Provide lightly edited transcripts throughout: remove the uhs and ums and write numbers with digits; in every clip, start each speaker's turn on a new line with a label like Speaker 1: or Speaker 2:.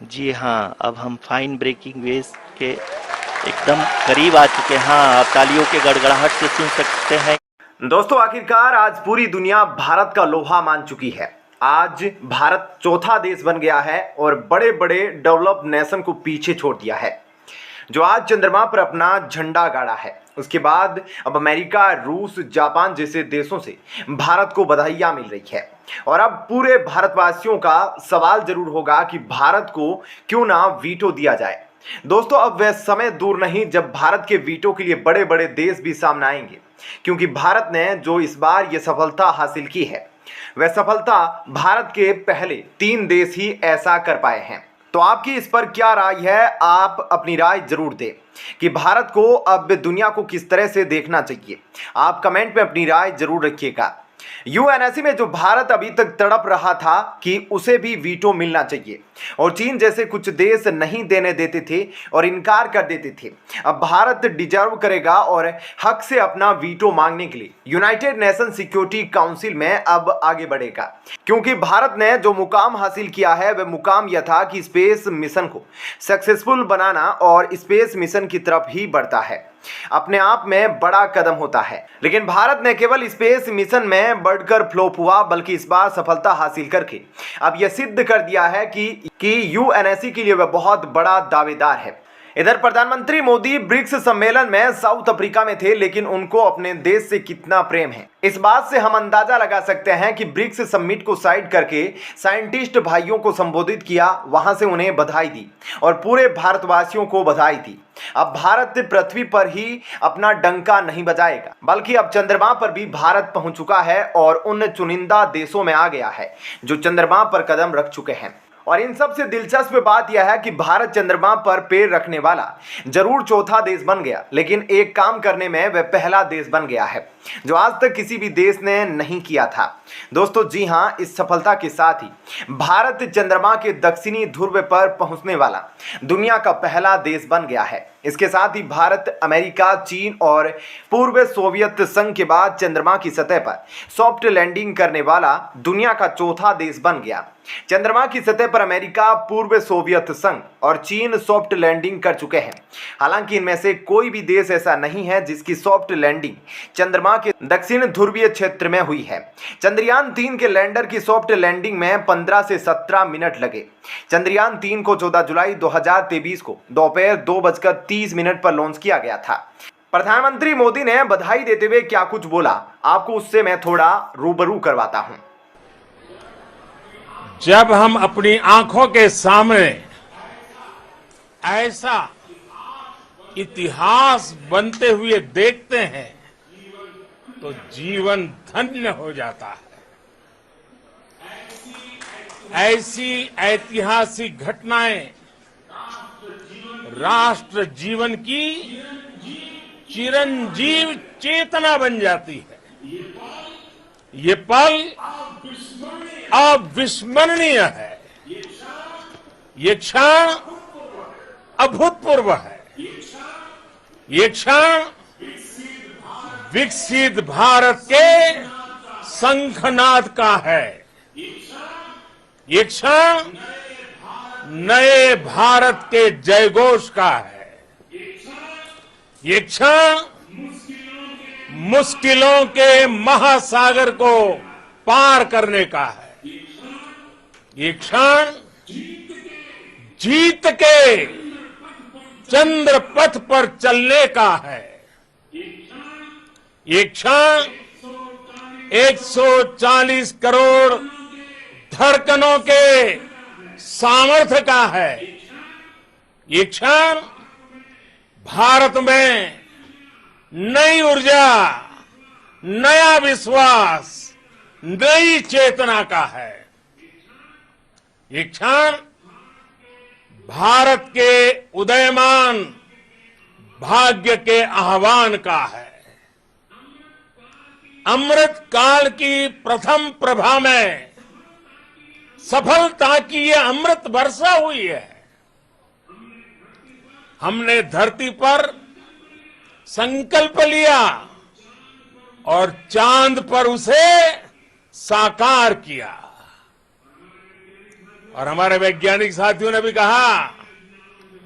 Speaker 1: जी हाँ, अब हम फाइन ब्रेकिंग वेव्स के एकदम करीब आ चुके हैं। हाँ, आप तालियों के गड़गड़ाहट से सुन सकते हैं।
Speaker 2: दोस्तों, आखिरकार आज पूरी दुनिया भारत का लोहा मान चुकी है। आज भारत चौथा देश बन गया है और बड़े बड़े डेवलप्ड नेशन को पीछे छोड़ दिया है, जो आज चंद्रमा पर अपना झंडा गाड़ा है। उसके बाद अब अमेरिका, रूस, जापान जैसे देशों से भारत को बधाइयां मिल रही है। और अब पूरे भारतवासियों का सवाल जरूर होगा कि भारत को क्यों ना वीटो दिया जाए। दोस्तों, अब वह समय दूर नहीं जब भारत के वीटो के लिए बड़े बड़े देश भी सामने आएंगे, क्योंकि भारत ने जो इस बार ये सफलता हासिल की है, वह सफलता भारत के पहले 3 देश ही ऐसा कर पाए हैं। तो आपकी इस पर क्या राय है? आप अपनी राय जरूर दें कि भारत को अब दुनिया को किस तरह से देखना चाहिए। आप कमेंट में अपनी राय जरूर रखिएगा। यूएनएससी में जो भारत अभी तक तड़प रहा था कि उसे भी वीटो मिलना चाहिए और चीन जैसे कुछ देश नहीं देने देते थे और इनकार कर देते थे, अब भारत डिजर्व करेगा और हक से अपना वीटो मांगने के लिए यूनाइटेड नेशन सिक्योरिटी काउंसिल में अब आगे बढ़ेगा। क्योंकि भारत ने जो मुकाम हासिल किया है वह मुकाम यह था कि स्पेस मिशन को सक्सेसफुल बनाना और स्पेस मिशन की तरफ ही बढ़ता है। अपने आप में बड़ा कदम होता है, लेकिन भारत ने केवल स्पेस मिशन में बढ़कर फ्लॉप हुआ, बल्कि इस बार सफलता हासिल करके अब यह सिद्ध कर दिया है कि यूएनएससी के लिए वह बहुत बड़ा दावेदार है। इधर प्रधानमंत्री मोदी ब्रिक्स सम्मेलन में साउथ अफ्रीका में थे, लेकिन उनको अपने देश से कितना प्रेम है इस बात से हम अंदाजा लगा सकते हैं कि ब्रिक्स समिट को साइड करके साइंटिस्ट भाइयों को संबोधित किया, वहां से उन्हें बधाई दी और पूरे भारतवासियों को बधाई दी। अब भारत पृथ्वी पर ही अपना डंका नहीं बजाएगा, बल्कि अब चंद्रमा पर भी भारत पहुंच चुका है और उन चुनिंदा देशों में आ गया है जो चंद्रमा पर कदम रख चुके हैं। और इन सबसे दिलचस्प बात यह है कि भारत चंद्रमा पर पैर रखने वाला जरूर चौथा देश बन गया, लेकिन एक काम करने में वह पहला देश बन गया है जो आज तक किसी भी देश ने नहीं किया था। दोस्तों, जी हां, इस सफलता के साथ ही भारत चंद्रमा के दक्षिणी ध्रुव पर पहुंचने वाला दुनिया का पहला देश बन गया है। इसके साथ ही भारत, अमेरिका, चीन और पूर्व सोवियत संघ के बाद चंद्रमा की सतह पर सॉफ्ट लैंडिंग करने वाला दुनिया का चौथा देश बन गया। चंद्रमा की सतह पर अमेरिका, पूर्व सोवियत संघ और चीन सॉफ्ट लैंडिंग कर चुके हैं। हालांकि इनमें से कोई भी देश ऐसा नहीं है जिसकी सॉफ्ट लैंडिंग चंद्रमा के दक्षिण ध्रुवीय क्षेत्र में हुई है। चंद्रयान 3 के लैंडर की सॉफ्ट लैंडिंग में 15 से 17 मिनट लगे। चंद्रयान 3 को 14 जुलाई 2023 को दोपहर 2:30 पर लॉन्च किया गया था। प्रधानमंत्री मोदी ने बधाई देते हुए क्या कुछ बोला, आपको उससे मैं थोड़ा रूबरू करवाता हूं।
Speaker 3: जब हम अपनी आंखों के सामने ऐसा इतिहास बनते हुए देखते हैं तो जीवन धन्य हो जाता है। ऐसी ऐतिहासिक घटनाएं राष्ट्र जीवन की चिरंजीव चेतना बन जाती है। ये पल अविस्मरणीय है। ये क्षण अभूतपूर्व है। ये क्षण विकसित भारत के शंखनाद का है। ये क्षण नए भारत के जयघोष का है। ये क्षण मुश्किलों के महासागर को पार करने का है। ये क्षण जीत के चंद्र पथ पर चलने का है। ये क्षण 140 करोड़ धड़कनों के सामर्थ्य का है। ये क्षण भारत में नई ऊर्जा, नया विश्वास, नई चेतना का है। ये क्षण भारत के उदयमान भाग्य के आह्वान का है। अमृत काल की प्रथम प्रभा में सफलता की ये अमृत वर्षा हुई है। हमने धरती पर संकल्प लिया और चांद पर उसे साकार किया और हमारे वैज्ञानिक साथियों ने भी कहा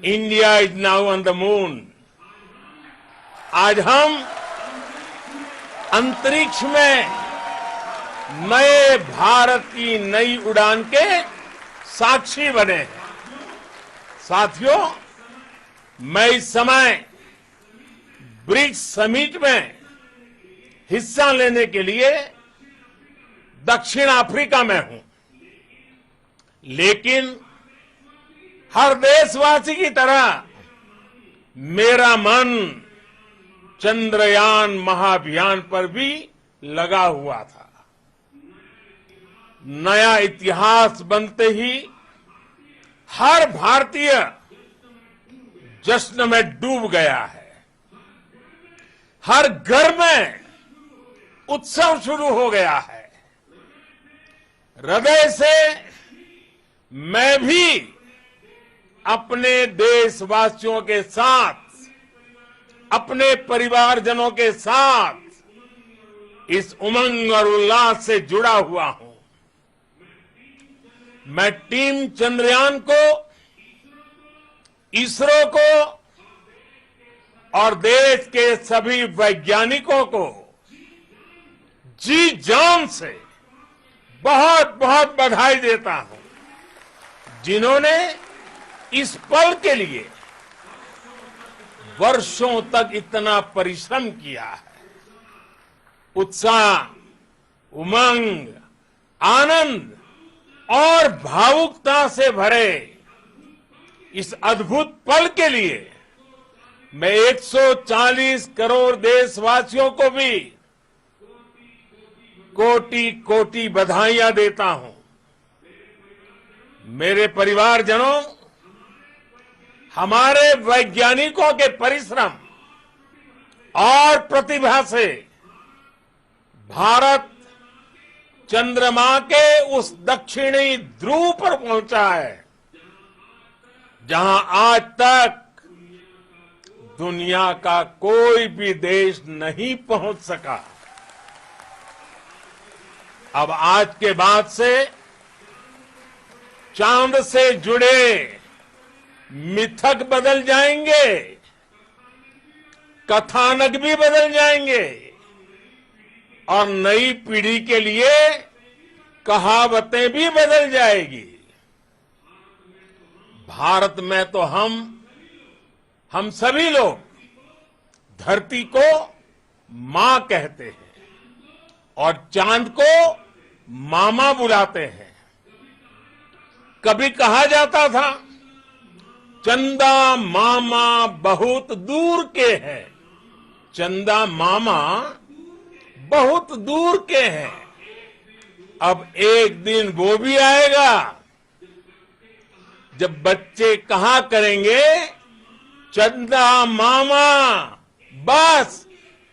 Speaker 3: India is now on the moon. आज हम अंतरिक्ष में नए भारत की नई उड़ान के साक्षी बने हैं। साथियों, मैं इस समय ब्रिक्स समिट में हिस्सा लेने के लिए दक्षिण अफ्रीका में हूं, लेकिन हर देशवासी की तरह मेरा मन चंद्रयान महाअभियान पर भी लगा हुआ था। नया इतिहास बनते ही हर भारतीय जश्न में डूब गया है। हर घर में उत्सव शुरू हो गया है। हृदय से मैं भी अपने देशवासियों के साथ, अपने परिवारजनों के साथ इस उमंग और उल्लास से जुड़ा हुआ हूं। मैं टीम चंद्रयान को, इसरो को और देश के सभी वैज्ञानिकों को जी जान से बहुत बहुत बधाई देता हूं, जिन्होंने इस पल के लिए वर्षों तक इतना परिश्रम किया है। उत्साह, उमंग, आनंद और भावुकता से भरे इस अद्भुत पल के लिए मैं 140 करोड़ देशवासियों को भी कोटि कोटि बधाइयां देता हूं। मेरे परिवारजनों, हमारे वैज्ञानिकों के परिश्रम और प्रतिभा से भारत चंद्रमा के उस दक्षिणी ध्रुव पर पहुंचा है, जहां आज तक दुनिया का कोई भी देश नहीं पहुंच सका। अब आज के बाद से चांद से जुड़े मिथक बदल जाएंगे, कथानक भी बदल जाएंगे और नई पीढ़ी के लिए कहावतें भी बदल जाएगी। भारत में तो हम सभी लोग धरती को मां कहते हैं और चांद को मामा बुलाते हैं। कभी कहा जाता था चंदा मामा बहुत दूर के हैं, चंदा मामा बहुत दूर के हैं। अब एक दिन वो भी आएगा जब बच्चे कहा करेंगे चंदा मामा बस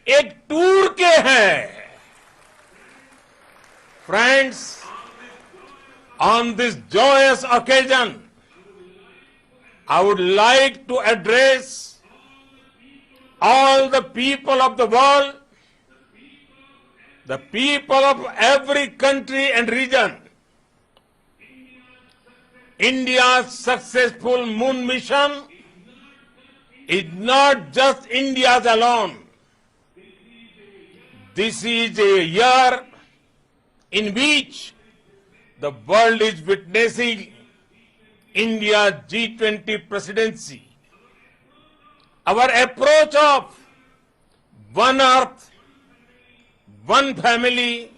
Speaker 3: एक टूर के हैं। Friends, on this joyous occasion, I would like to address all the people of the world, the people of every country and region. India's successful moon mission is not just India's alone. This is a year in which the world is witnessing India's G20 presidency. Our approach of one earth, one family,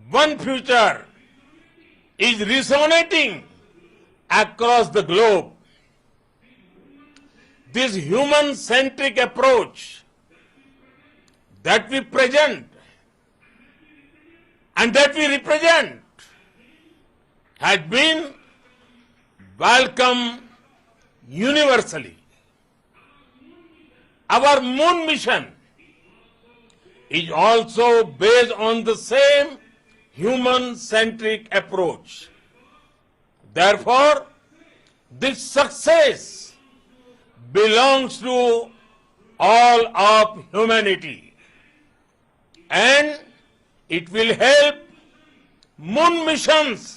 Speaker 3: one future is resonating across the globe. This human-centric approach that we present and that we represent has been welcomed universally. Our moon mission is also based on the same human-centric approach. Therefore, this success belongs to all of humanity, and it will help moon missions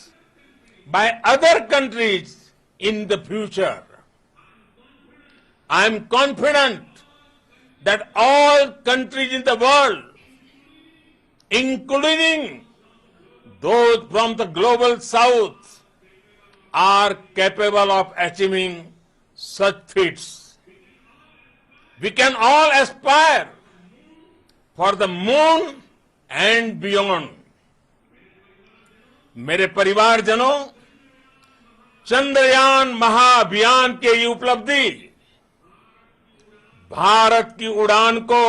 Speaker 3: by other countries in the future. I am confident that all countries in the world, including those from the global south, are capable of achieving such feats. We can all aspire for the moon and beyond. मेरे परिवारजनों, चंद्रयान महाअभियान के ये उपलब्धि भारत की उड़ान को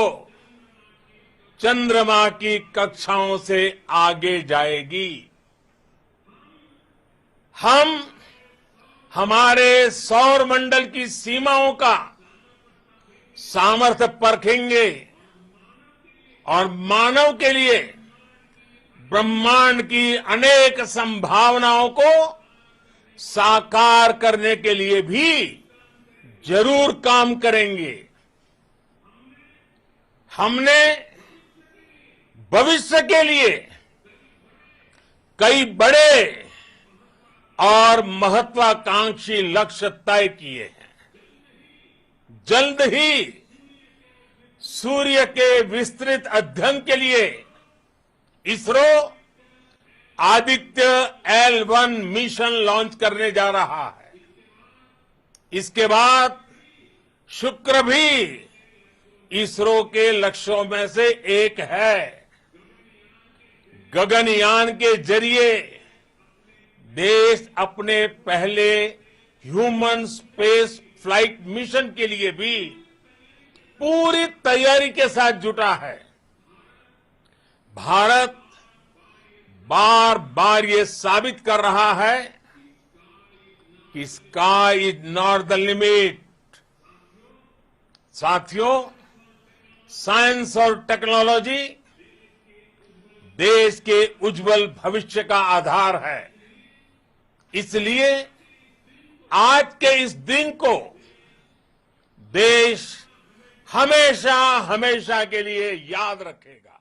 Speaker 3: चंद्रमा की कक्षाओं से आगे जाएगी। हम हमारे सौर मंडल की सीमाओं का सामर्थ्य परखेंगे और मानव के लिए ब्रह्मांड की अनेक संभावनाओं को साकार करने के लिए भी जरूर काम करेंगे। हमने भविष्य के लिए कई बड़े और महत्वाकांक्षी लक्ष्य तय किए हैं। जल्द ही सूर्य के विस्तृत अध्ययन के लिए ISRO Aditya L1 mission launch करने जा रहा है। इसके बाद शुक्र भी इसरो के लक्ष्यों में से एक है। गगनयान के जरिए देश अपने पहले ह्यूमन स्पेस फ्लाइट मिशन के लिए भी पूरी तैयारी के साथ जुटा है। भारत बार बार ये साबित कर रहा है कि sky is not the limit. साथियों, साइंस और टेक्नोलॉजी देश के उज्जवल भविष्य का आधार है। इसलिए आज के इस दिन को देश हमेशा हमेशा के लिए याद रखेगा।